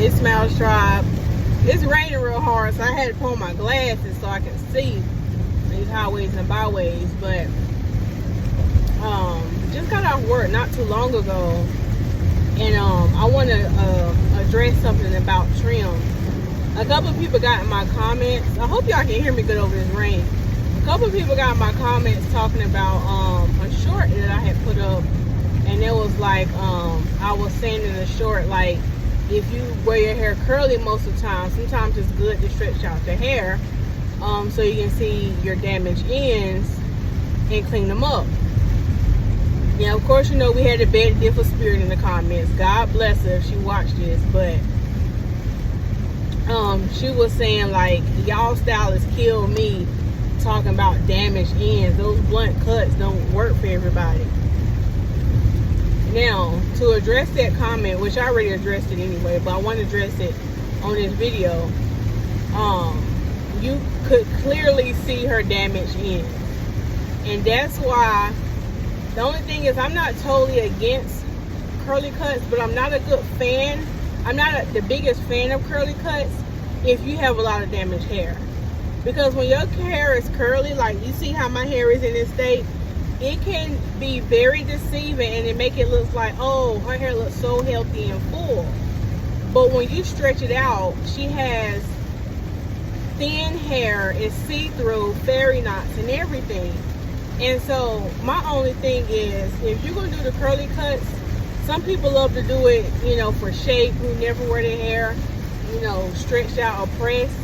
It smells dry. It's raining real hard, so I had to put on my glasses so I can see these highways and byways. But just got off work not too long ago, and I want to address something about trim. A couple of people got in my comments. I hope y'all can hear me good over this rain. A couple of people got in my comments talking about a short that I had put up, and it was like I was saying in the short, like, if you wear your hair curly most of the time, sometimes it's good to stretch out the hair so you can see your damaged ends and clean them up. Now, of course, you know, we had a bad different spirit in the comments. God bless her if she watched this, but she was saying, like, y'all stylists kill me talking about damaged ends. Those blunt cuts don't work for everybody. Now, to address that comment, which I already addressed it anyway, but I want to address it on this video. You could clearly see her damaged ends, and that's why. The only thing is, I'm not totally against curly cuts, but I'm not a good fan. I'm not the biggest fan of curly cuts if you have a lot of damaged hair. Because when your hair is curly, like you see how my hair is in this state, it can be very deceiving and it make it look like, oh, her hair looks so healthy and full. But when you stretch it out, she has thin hair, it's see-through, fairy knots and everything. And so my only thing is, if you're going to do the curly cuts, some people love to do it, you know, for shape, who never wear their hair, you know, stretched out or pressed.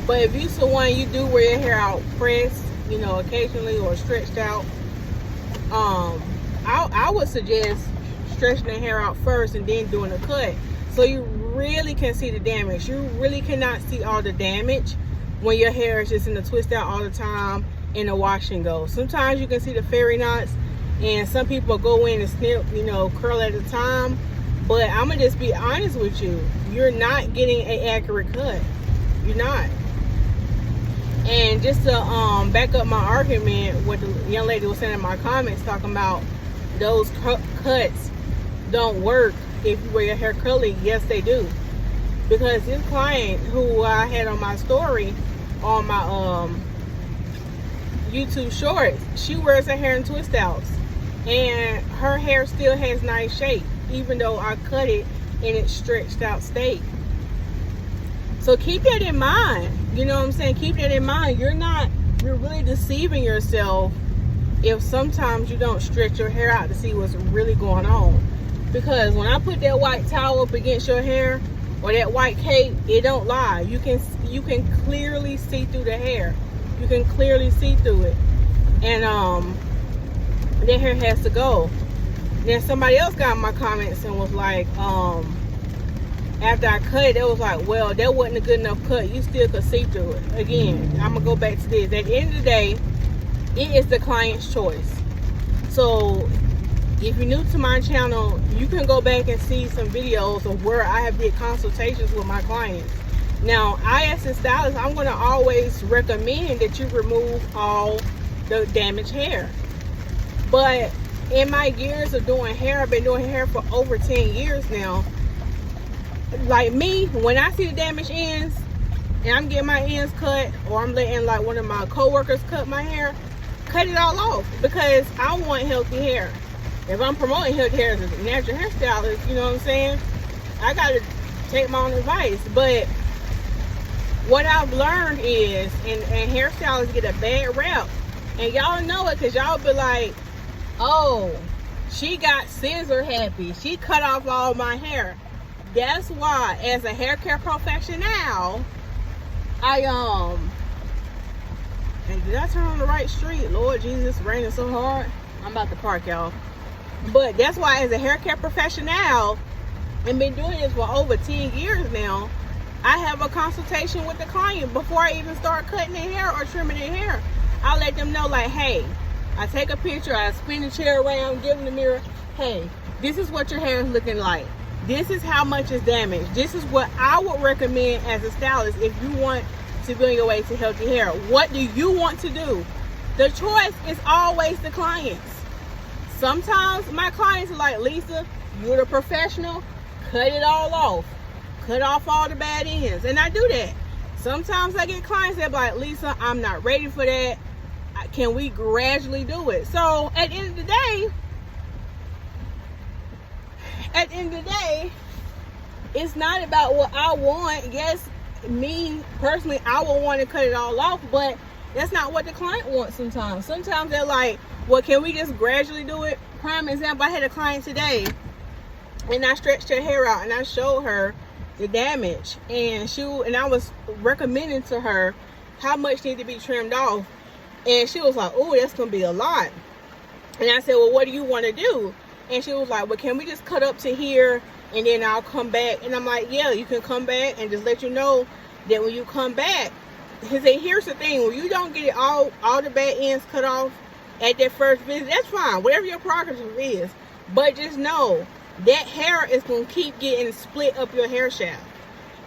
But if you're someone, you do wear your hair out pressed, you know, occasionally, or stretched out, I would suggest stretching the hair out first and then doing a cut, so you really can see the damage. You really cannot see all the damage when your hair is just in the twist out all the time in a wash and go. Sometimes you can see the fairy knots, and some people go in and snip, you know, curl at a time. But I'm gonna just be honest with you, you're not getting an accurate cut. You're not. And just to back up my argument, what the young lady was saying in my comments, talking about those cuts don't work if you wear your hair curly. Yes, they do. Because this client who I had on my story, on my YouTube shorts, she wears her hair in twist outs, and her hair still has nice shape, even though I cut it in its stretched out state. So keep that in mind. You know what I'm saying? Keep that in mind. You're really deceiving yourself if sometimes you don't stretch your hair out to see what's really going on. Because when I put that white towel up against your hair, or that white cape, it don't lie. You can clearly see through the hair. You can clearly see through it. And that hair has to go. Then somebody else got in my comments and was like, after I cut it, it was like, well, that wasn't a good enough cut. You still could see through it. Again, I'm gonna go back to this. At the end of the day, it is the client's choice. So if you're new to my channel, you can go back and see some videos of where I have did consultations with my clients. Now, I, as a stylist, I'm going to always recommend that you remove all the damaged hair. But in my years of doing hair, I've been doing hair for over 10 years now. Like me, when I see the damaged ends and I'm getting my ends cut, or I'm letting like one of my co-workers cut my hair, cut it all off, because I want healthy hair. If I'm promoting healthy hair as a natural hairstylist, you know what I'm saying, I got to take my own advice. But what I've learned is, and hairstylists get a bad rap, and y'all know it, because y'all be like, oh, she got scissor happy, she cut off all my hair. That's why, as a hair care professional, and did I turn on the right street? Lord Jesus, it's raining so hard. I'm about to park, y'all. But that's why, as a hair care professional, and been doing this for over 10 years now, I have a consultation with the client before I even start cutting their hair or trimming their hair. I let them know, like, hey, I take a picture, I spin the chair around, give them the mirror. Hey, this is what your hair is looking like. This is how much is damaged. This is what I would recommend as a stylist if you want to be on your way to healthy hair. What do you want to do? The choice is always the client's. Sometimes my clients are like, Lisa, you're the professional. cut it all off. Cut off all the bad ends. And I do that. Sometimes I get clients that be like, Lisa, I'm not ready for that. Can we gradually do it? So at the end of the day, it's not about what I want. Yes, me personally, I would want to cut it all off, but that's not what the client wants sometimes. Sometimes they're like, well, can we just gradually do it? Prime example, I had a client today, and I stretched her hair out, and I showed her the damage, and I was recommending to her how much needed to be trimmed off, and she was like, oh, that's gonna be a lot. And I said, well, what do you want to do? And she was like, well, can we just cut up to here and then I'll come back? And I'm like, yeah, you can come back, and just let you know that when you come back, here's the thing, when you don't get it all the bad ends cut off at that first visit, that's fine, whatever your progress is, but just know that hair is going to keep getting split up your hair shaft.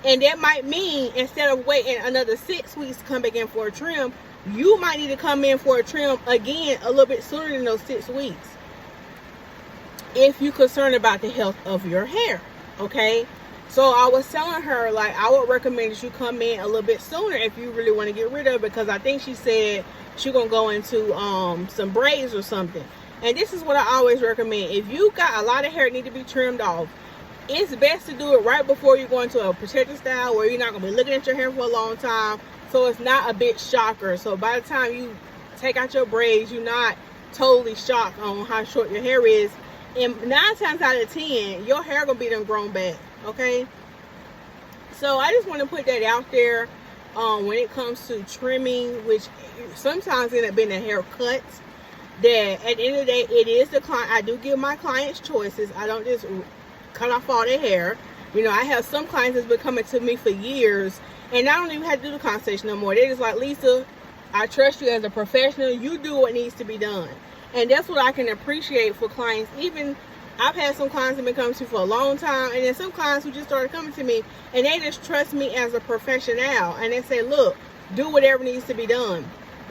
And that might mean instead of waiting another 6 weeks to come back in for a trim, you might need to come in for a trim again a little bit sooner than those 6 weeks, if you're concerned about the health of your hair. Okay, so I was telling her, like, I would recommend that you come in a little bit sooner if you really want to get rid of it, because I think she said she's gonna go into some braids or something. And this is what I always recommend: if you got a lot of hair that need to be trimmed off, it's best to do it right before you go into a protective style where you're not gonna be looking at your hair for a long time, so it's not a big shocker. So by the time you take out your braids, you're not totally shocked on how short your hair is. And 9 times out of 10, your hair gonna be done grown back. Okay, so I just want to put that out there. When it comes to trimming, which sometimes end up being a haircut, that at the end of the day, it is the client. I do give my clients choices. I don't just cut off all their hair. You know, I have some clients that's been coming to me for years, and I don't even have to do the consultation no more. They're just like, Lisa, I trust you as a professional. You do what needs to be done. And that's what I can appreciate for clients. Even I've had some clients that have been coming to me for a long time, and then some clients who just started coming to me, and they just trust me as a professional, and they say, look, do whatever needs to be done.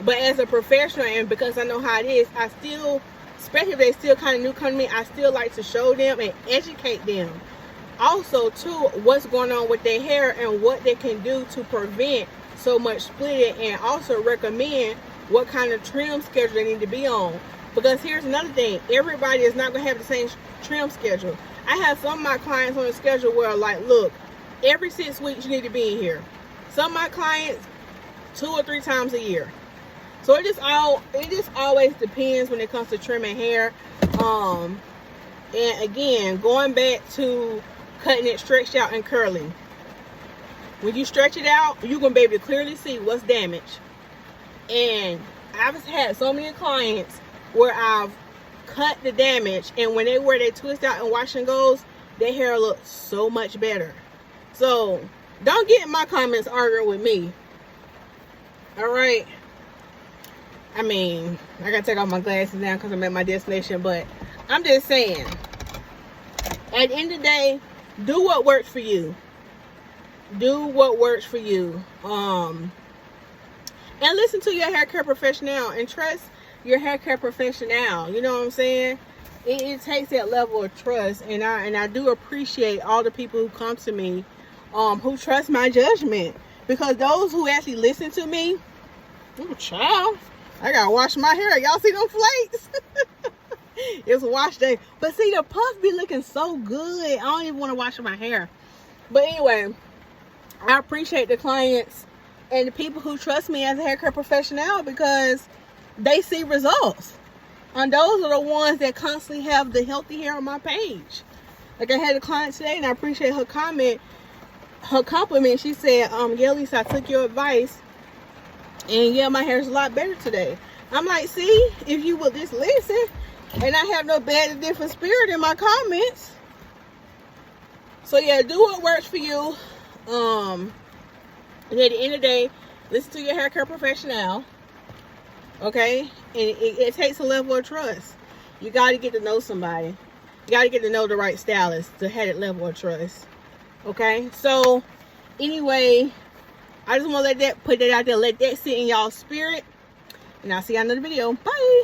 But as a professional, and because I know how it is, I still, especially if they still kind of new come to me, I still like to show them and educate them. Also, too, what's going on with their hair and what they can do to prevent so much splitting, and also recommend what kind of trim schedule they need to be on. Because here's another thing, everybody is not going to have the same trim schedule. I have some of my clients on a schedule where, like, look, every 6 weeks you need to be in here. Some of my clients 2 or 3 times a year. So it just always depends when it comes to trimming hair. And again, going back to cutting it stretched out and curling. When you stretch it out, you're going to be able to clearly see what's damaged. And I've had so many clients where I've cut the damage, and when they wear their twist out and wash and goes, their hair looks so much better. So don't get in my comments arguing with me. All right, I mean, I gotta take off my glasses now because I'm at my destination, but I'm just saying, at the end of the day, do what works for you. Do what works for you. And listen to your hair care professional and trust your hair care professional. You know what I'm saying? It takes that level of trust, and I do appreciate all the people who come to me, who trust my judgment, because those who actually listen to me, oh child, I gotta wash my hair. Y'all see them flakes? It's wash day, but see, the puff be looking so good. I don't even want to wash my hair. But anyway, I appreciate the clients and the people who trust me as a hair care professional, because they see results. And those are the ones that constantly have the healthy hair on my page. Like, I had a client today, and I appreciate her comment, her compliment. She said, yeah, Lisa, I took your advice, and yeah, my hair is a lot better today. I'm like, see, if you would just listen, and I have no bad and different spirit in my comments. So yeah, do what works for you. And at the end of the day, listen to your hair care professional. Okay, and it takes a level of trust. You got to get to know somebody. You got to get to know the right stylist to have that level of trust. Okay, so anyway, I just want to put that out there, let that sit in y'all's spirit, and I'll see you on another video. Bye.